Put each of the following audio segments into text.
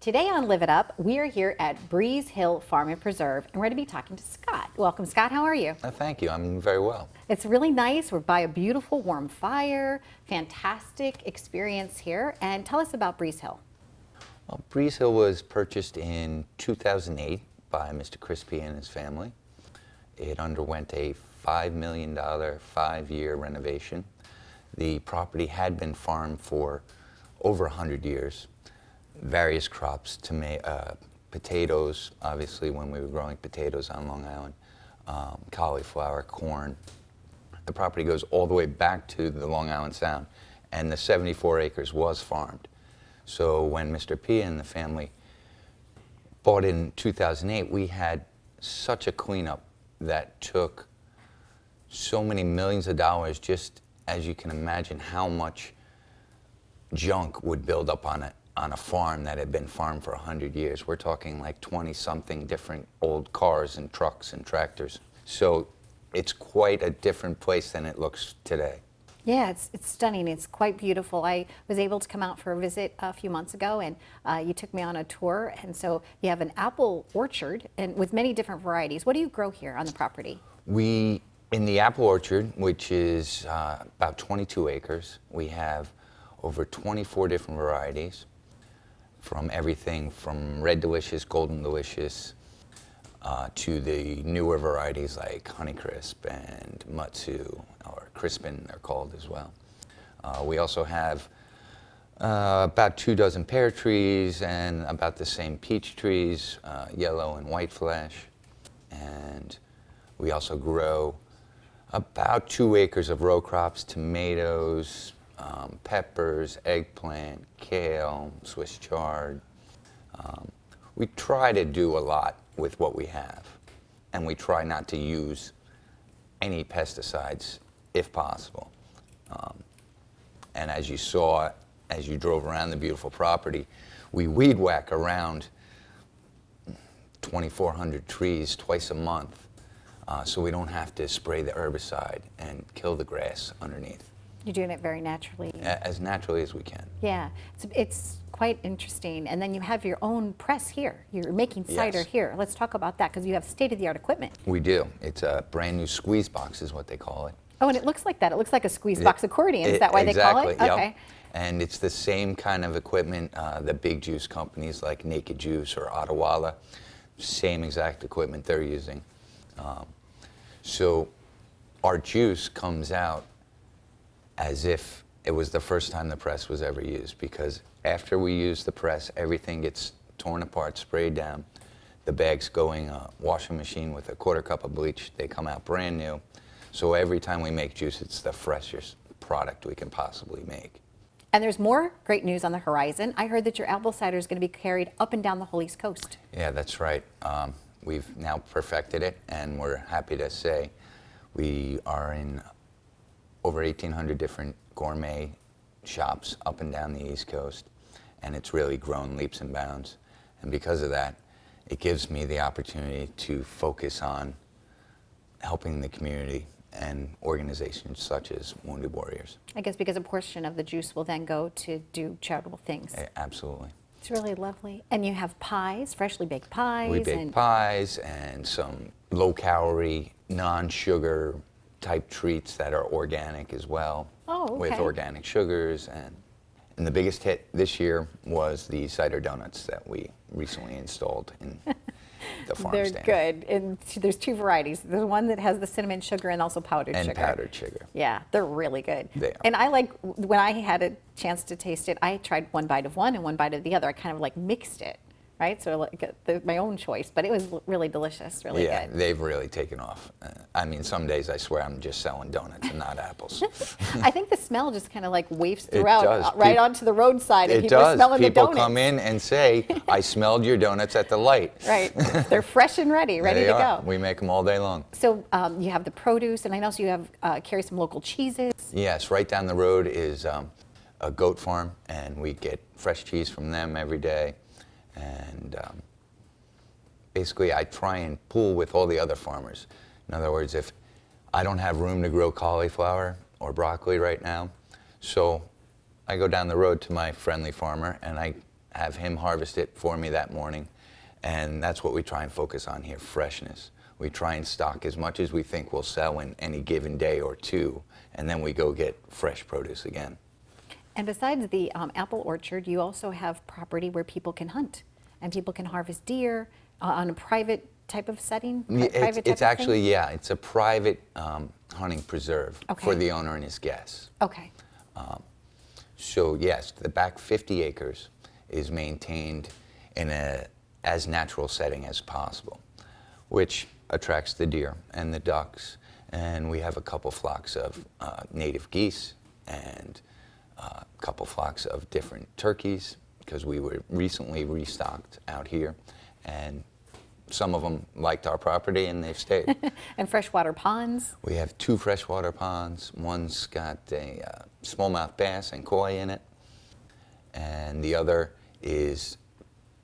Today on Live It Up, we are here at Breeze Hill Farm and Preserve, and we're going to be talking to Scott. Welcome, Scott. How are you? Thank you. I'm very well. It's really nice. We're by a beautiful warm fire. Fantastic experience here. And tell us about Breeze Hill. Well, Breeze Hill was purchased in 2008 by Mr. Crispy and his family. It underwent a $5 million 5-year renovation. The property had been farmed for over 100 years. Various crops, potatoes, obviously when we were growing potatoes on Long Island, cauliflower, corn. The property goes all the way back to the Long Island Sound, and the 74 acres was farmed. So when Mr. P and the family bought it in 2008, we had such a cleanup that took so many millions of dollars, just as you can imagine how much junk would build up on a farm that had been farmed for 100 years. We're talking like 20-something different old cars and trucks and tractors. So it's quite a different place than it looks today. Yeah, it's stunning. It's quite beautiful. I was able to come out for a visit a few months ago, and you took me on a tour. And so you have an apple orchard and with many different varieties. What do you grow here on the property? In the apple orchard, which is about 22 acres, we have over 24 different varieties, from everything from Red Delicious, Golden Delicious, to the newer varieties like Honeycrisp and Mutsu, or Crispin they're called as well. We also have about 24 pear trees and about the same peach trees, yellow and white flesh. And we also grow about 2 acres of row crops, tomatoes, peppers, eggplant, kale, Swiss chard. We try to do a lot with what we have, and we try not to use any pesticides if possible. And as you saw, as you drove around the beautiful property, we weed whack around 2,400 trees twice a month, so we don't have to spray the herbicide and kill the grass underneath. You're doing it very naturally. As naturally as we can. Yeah, it's quite interesting. And then you have your own press here. You're making cider Yes. here. Let's talk about that, because you have state-of-the-art equipment. We do. It's a brand new squeeze box is what they call it. Oh, and it looks like that. It looks like a squeeze box accordion. Is that why they call it? Exactly, yep. Okay. And it's the same kind of equipment the big juice companies like Naked Juice or Ottawalla, same exact equipment they're using. So our juice comes out as if it was the first time the press was ever used, because after we use the press, everything gets torn apart, sprayed down. The bags go in a washing machine with a 1/4 cup of bleach. They come out brand new. So every time we make juice, it's the freshest product we can possibly make. And there's more great news on the horizon. I heard that your apple cider is going to be carried up and down the whole East Coast. Yeah, that's right. We've now perfected it, and we're happy to say we are in over 1,800 different gourmet shops up and down the East Coast, and it's really grown leaps and bounds. And because of that, it gives me the opportunity to focus on helping the community and organizations such as Wounded Warriors. I guess because a portion of the juice will then go to do charitable things. Absolutely. It's really lovely. And you have pies, freshly baked pies. We bake pies and some low-calorie, non-sugar type treats that are organic as well. Oh, okay. With organic sugars. And the biggest hit this year was the cider donuts that we recently installed in the farm They're stand. good. And there's 2 varieties. There's one that has the cinnamon sugar and also powdered sugar. And powdered sugar. Yeah, they're really good. They are. And I like, when I had a chance to taste it, I tried one bite of one and one bite of the other. I kind of like mixed it, right? So like my own choice, but it was really delicious, really Yeah, good. they've really taken off. I mean, some days I swear I'm just selling donuts and not apples. I think the smell just kind of like wafts throughout, does. right onto the roadside, and It people are does. smelling the People donuts. come in and say, I smelled your donuts at the light. Right, they're fresh and ready They to are. go. We make them all day long. So you have the produce, and I know you have carry some local cheeses. Yes, right down the road is a goat farm, and we get fresh cheese from them every day. And basically, I try and pool with all the other farmers. In other words, if I don't have room to grow cauliflower or broccoli right now, so I go down the road to my friendly farmer and I have him harvest it for me that morning. And that's what we try and focus on here, freshness. We try and stock as much as we think will sell in any given day or two, and then we go get fresh produce again. And besides the apple orchard, you also have property where people can hunt and people can harvest deer on a private type of setting? It's actually, yeah, it's a private hunting preserve for Okay. the owner and his guests. Okay. So yes, the back 50 acres is maintained in a as natural setting as possible, which attracts the deer and the ducks, and we have a couple flocks of native geese and a couple flocks of different turkeys, because we were recently restocked out here, and some of them liked our property and they've stayed. And freshwater ponds? We have 2 freshwater ponds. One's got a smallmouth bass and koi in it, and the other is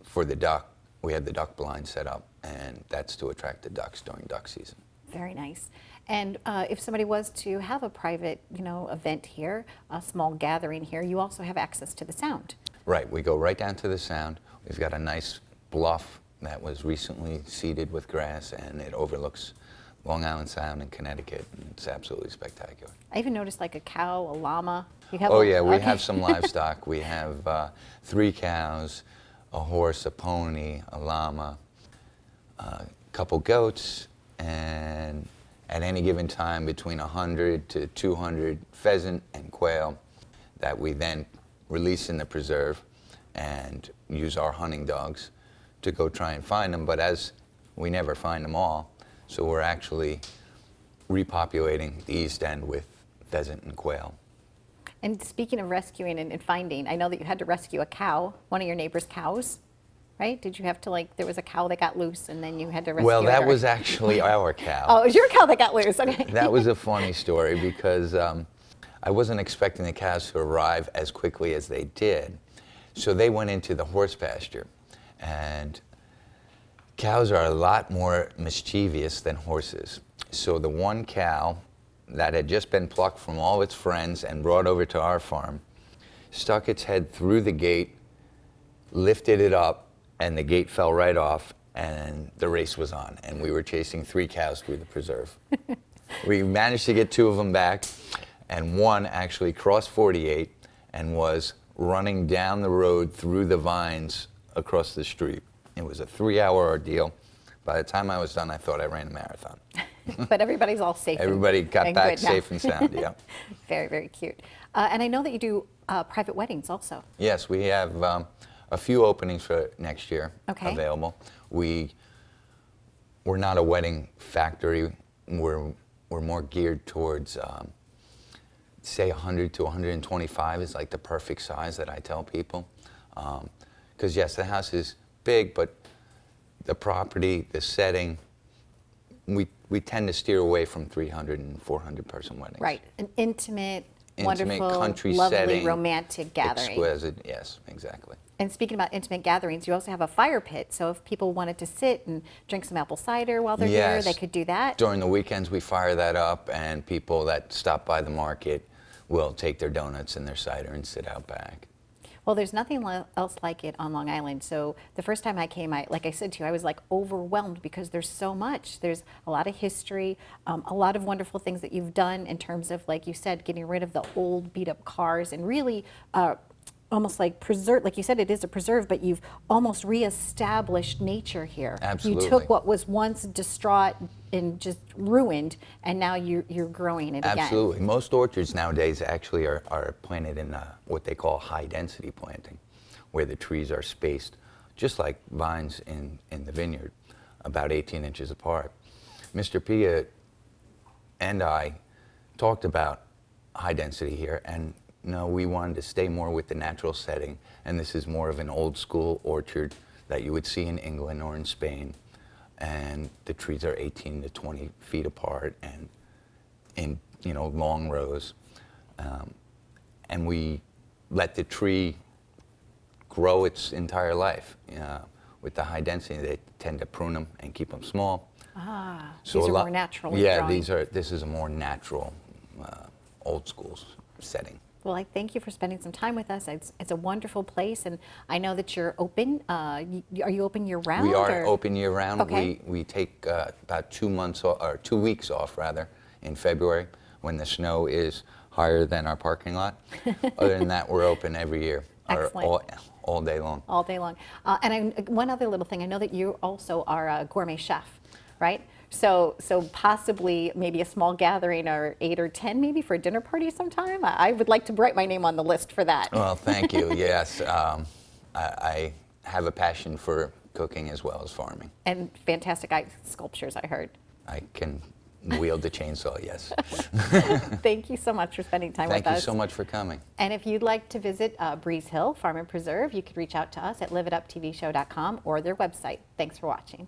for the duck. We had the duck blind set up, and that's to attract the ducks during duck season. Very nice. And if somebody was to have a private, event here, a small gathering here, you also have access to the sound. Right, we go right down to the sound. We've got a nice bluff that was recently seeded with grass, and it overlooks Long Island Sound in Connecticut, and it's absolutely spectacular. I even noticed like a cow, a llama. You have Oh a- yeah, we okay. have some livestock. We have 3 cows, a horse, a pony, a llama, a couple goats, and at any given time between 100 to 200 pheasant and quail that we then release in the preserve and use our hunting dogs to go try and find them. But as we never find them all, so we're actually repopulating the East End with pheasant and quail. And speaking of rescuing and finding, I know that you had to rescue a cow, one of your neighbor's cows, right? Did you have to, there was a cow that got loose and then you had to rescue Well, it? that or- was actually our cow. Oh, it was your cow that got loose, okay. That was a funny story because I wasn't expecting the cows to arrive as quickly as they did. So they went into the horse pasture, and cows are a lot more mischievous than horses. So the one cow that had just been plucked from all its friends and brought over to our farm stuck its head through the gate, lifted it up, and the gate fell right off, and the race was on, and we were chasing 3 cows through the preserve. We managed to get 2 of them back, and one actually crossed 48 and was running down the road through the vines across the street. It was a 3-hour ordeal. By the time I was done, I thought I ran a marathon. But everybody's all safe. Everybody got and back good now. safe and sound, yeah. Very, very cute. And I know that you do private weddings also. Yes, we have a few openings for next year Okay. available. We're not a wedding factory. We're more geared towards, say 100 to 125 is like the perfect size that I tell people. Because yes, the house is big, but the property, the setting, we tend to steer away from 300 and 400 person weddings. Right. An intimate, Intimate, wonderful, country lovely, setting, romantic gathering. Exquisite, yes, exactly. And speaking about intimate gatherings, you also have a fire pit. So if people wanted to sit and drink some apple cider while they're here, Yes. they could do that. During the weekends, we fire that up, and people that stop by the market will take their donuts and their cider and sit out back. Well, there's nothing else like it on Long Island. So the first time I came, like I said to you, I was like overwhelmed because there's so much. There's a lot of history, a lot of wonderful things that you've done in terms of, like you said, getting rid of the old beat up cars and really almost like preserve, like you said, it is a preserve, but you've almost reestablished nature here. Absolutely. You took what was once distraught and just ruined, and now you're growing it again. Absolutely. Most orchards nowadays actually are planted in what they call high density planting, where the trees are spaced, just like vines in the vineyard, about 18 inches apart. Mr. Pia and I talked about high density here, and no, we wanted to stay more with the natural setting, and this is more of an old school orchard that you would see in England or in Spain, and the trees are 18 to 20 feet apart and in long rows, and we let the tree grow its entire life. With the high density, they tend to prune them and keep them small. Ah, So these a are lot- more natural. Yeah, growing. this is a more natural, old school setting. Well, I thank you for spending some time with us. It's a wonderful place, and I know that you're open. Are you open year round? We are or? open year round. Okay. We take about 2 months or 2 weeks off rather in February when the snow is higher than our parking lot. Other than that, we're open every year, or Excellent. all day long. All day long. One other little thing, I know that you also are a gourmet chef, right? So possibly maybe a small gathering, or 8 or 10 maybe, for a dinner party sometime. I would like to write my name on the list for that. Well, thank you. Yes, I have a passion for cooking as well as farming. And fantastic ice sculptures, I heard. I can wield the chainsaw, yes. Thank you so much for spending time with us. Thank you so much for coming. And if you'd like to visit Breeze Hill Farm and Preserve, you could reach out to us at liveituptvshow.com or their website. Thanks for watching.